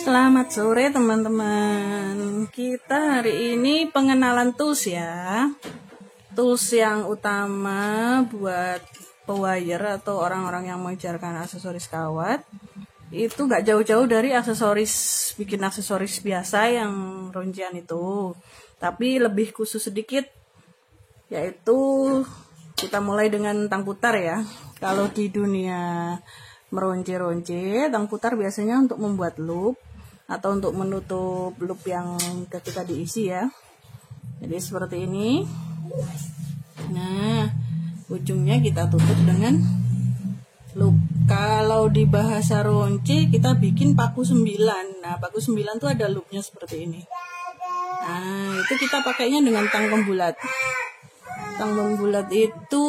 Selamat sore teman-teman. Kita hari ini pengenalan tools ya. Tools yang utama buat pewire atau orang-orang yang mengejarkan aksesoris kawat. Itu gak jauh-jauh dari bikin aksesoris biasa yang roncian itu. Tapi lebih khusus sedikit, yaitu kita mulai dengan tang putar ya. Kalau di dunia meronce-ronce, tang putar biasanya untuk membuat loop atau untuk menutup loop yang ketika diisi ya. Jadi seperti ini. Nah, ujungnya kita tutup dengan loop. Kalau di bahasa ronce kita bikin paku 9. Nah, paku 9 tuh ada loopnya seperti ini. Nah, itu kita pakainya dengan tang pembulat. Tang pembulat itu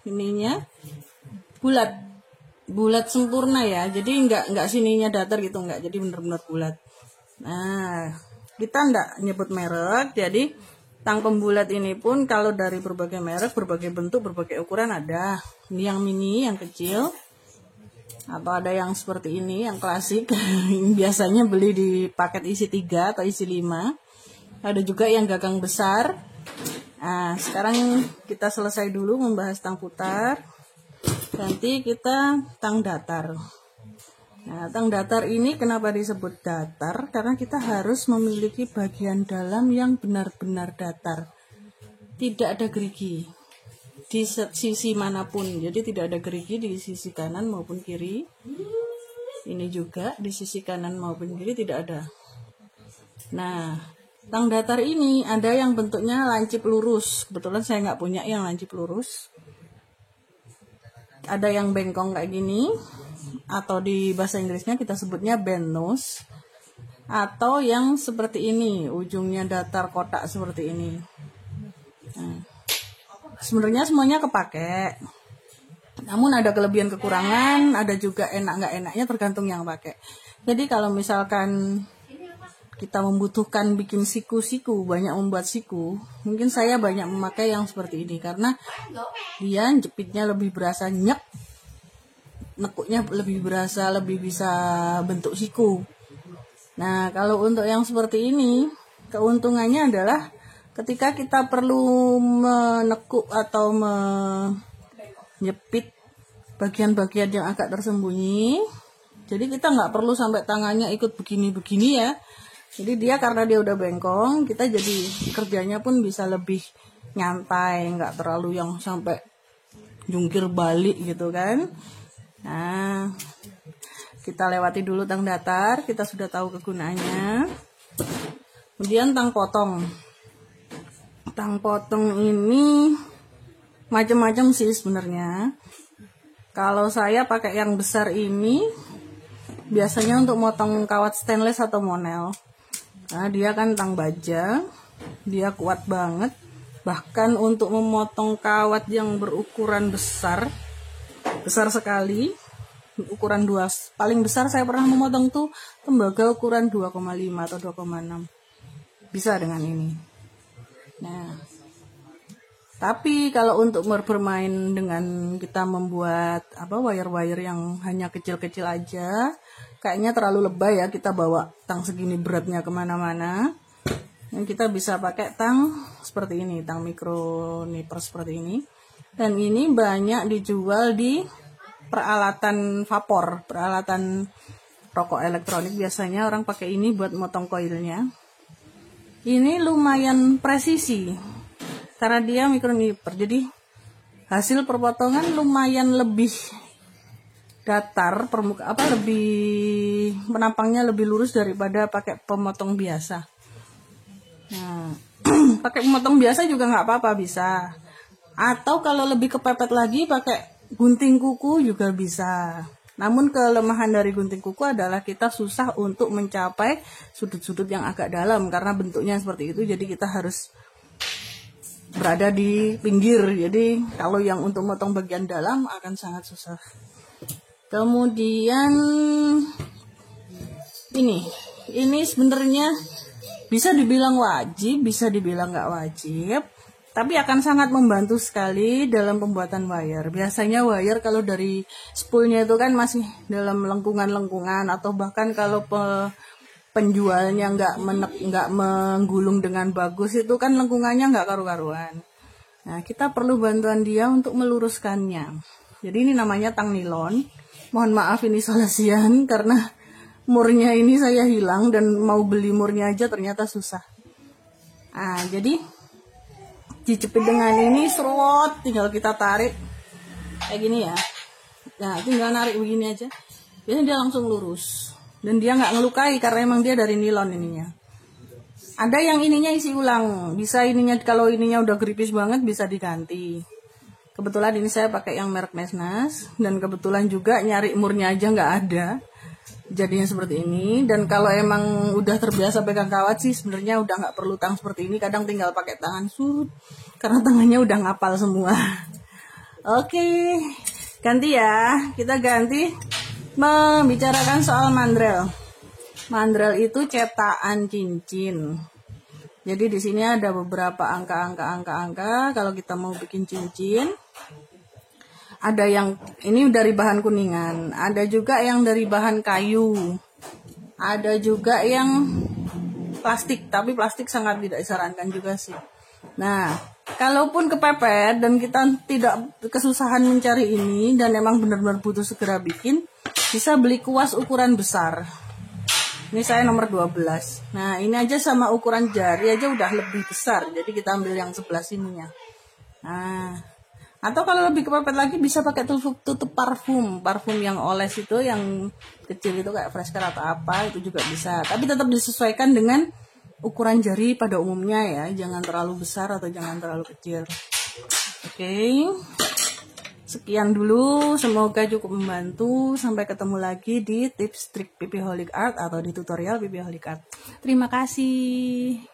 ininya bulat sempurna ya, jadi nggak sininya datar gitu, nggak, jadi benar-benar bulat. Nah, kita nggak nyebut merek, jadi tang pembulat ini pun kalau dari berbagai merek, berbagai bentuk, berbagai ukuran ada. Ini yang mini, yang kecil, atau ada yang seperti ini, yang klasik. Biasanya beli di paket isi 3 atau isi 5. Ada juga yang gagang besar. Nah, sekarang kita selesai dulu membahas tang putar. Nanti kita tang datar. Nah, tang datar ini kenapa disebut datar? Karena kita harus memiliki bagian dalam yang benar-benar datar. Tidak ada gerigi di sisi manapun. Jadi tidak ada gerigi di sisi kanan maupun kiri. Ini juga di sisi kanan maupun kiri tidak ada. Nah, tang datar ini ada yang bentuknya lancip lurus. Kebetulan saya nggak punya yang lancip lurus. Ada yang bengkong kayak gini, atau di bahasa Inggrisnya kita sebutnya bend nose, atau yang seperti ini, ujungnya datar kotak seperti ini. Nah, sebenarnya semuanya kepake, namun ada kelebihan kekurangan, ada juga enak nggak enaknya tergantung yang pakai. Jadi kalau misalkan kita membutuhkan bikin siku-siku, banyak membuat siku, mungkin saya banyak memakai yang seperti ini karena dia jepitnya lebih berasa nyek, nekuknya lebih berasa, lebih bisa bentuk siku. Nah, kalau untuk yang seperti ini, keuntungannya adalah ketika kita perlu menekuk atau menjepit bagian-bagian yang agak tersembunyi, jadi kita nggak perlu sampai tangannya ikut begini-begini ya. Jadi dia karena dia udah bengkong, kita jadi kerjanya pun bisa lebih nyantai, nggak terlalu yang sampai jungkir balik gitu kan. Nah, kita lewati dulu tang datar, kita sudah tahu kegunaannya. Kemudian tang potong. Tang potong ini macam-macam sih sebenarnya. Kalau saya pakai yang besar ini, biasanya untuk motong kawat stainless atau monel. Nah, dia kan tang baja, dia kuat banget. Bahkan untuk memotong kawat yang berukuran besar sekali, ukuran 2, paling besar saya pernah memotong tuh tembaga ukuran 2,5 atau 2,6. Bisa dengan ini. Nah, tapi kalau untuk bermain dengan kita membuat wire-wire yang hanya kecil-kecil aja, kayaknya terlalu lebay ya kita bawa tang segini beratnya kemana-mana. Dan kita bisa pakai tang seperti ini, tang micro nipper seperti ini. Dan ini banyak dijual di peralatan vapor, peralatan rokok elektronik. Biasanya orang pakai ini buat motong koilnya. Ini lumayan presisi karena dia micro nipper. Jadi hasil perpotongan lumayan lebih datar, lebih penampangnya lebih lurus daripada pakai pemotong biasa. Nah, pakai pemotong biasa juga nggak apa-apa, bisa. Atau kalau lebih kepepet lagi pakai gunting kuku juga bisa. Namun kelemahan dari gunting kuku adalah kita susah untuk mencapai sudut-sudut yang agak dalam karena bentuknya seperti itu. Jadi kita harus berada di pinggir. Jadi kalau yang untuk motong bagian dalam akan sangat susah. Kemudian ini sebenarnya bisa dibilang wajib, bisa dibilang nggak wajib. tapi akan sangat membantu sekali dalam pembuatan wire. Biasanya wire kalau dari spoolnya itu kan masih dalam lengkungan-lengkungan, atau bahkan kalau penjualnya nggak menggulung dengan bagus, itu kan lengkungannya nggak karu-karuan. Nah, kita perlu bantuan dia untuk meluruskannya. Jadi ini namanya tang nilon. Mohon maaf ini salah sian karena murnya ini saya hilang dan mau beli murnya aja ternyata susah. Nah, jadi dicepit dengan ini, serot, tinggal kita tarik kayak gini ya. Nah, tinggal narik begini aja, biasanya dia langsung lurus dan dia nggak ngelukai karena emang dia dari nilon ininya. Ada yang ininya isi ulang, bisa ininya kalau ininya udah gripis banget bisa diganti. Kebetulan ini saya pakai yang merek Mesnas, dan kebetulan juga nyari murnya aja nggak ada, jadinya seperti ini. Dan kalau emang udah terbiasa pegang kawat sih sebenarnya udah nggak perlu tang seperti ini, kadang tinggal pakai tangan karena tangannya udah ngapal semua. Oke, ganti ya, kita ganti membicarakan soal mandrel. Mandrel itu cetakan cincin. Jadi di sini ada beberapa angka kalau kita mau bikin cincin. Ada yang ini dari bahan kuningan, ada juga yang dari bahan kayu, ada juga yang plastik, tapi plastik sangat tidak disarankan juga sih. Nah, kalaupun kepepet dan kita tidak kesusahan mencari ini dan emang benar-benar butuh segera bikin, bisa beli kuas ukuran besar. Ini saya nomor 12. Nah, ini aja sama ukuran jari aja udah lebih besar, jadi kita ambil yang sebelah sininya. Nah, atau kalau lebih kepepet lagi bisa pakai tutup parfum yang oles itu, yang kecil itu kayak Fresker atau apa, itu juga bisa. Tapi tetap disesuaikan dengan ukuran jari pada umumnya ya, jangan terlalu besar atau jangan terlalu kecil. Oke. Sekian dulu, semoga cukup membantu. Sampai ketemu lagi di tips trik Pipiholic Art atau di tutorial Pipiholic Art. Terima kasih.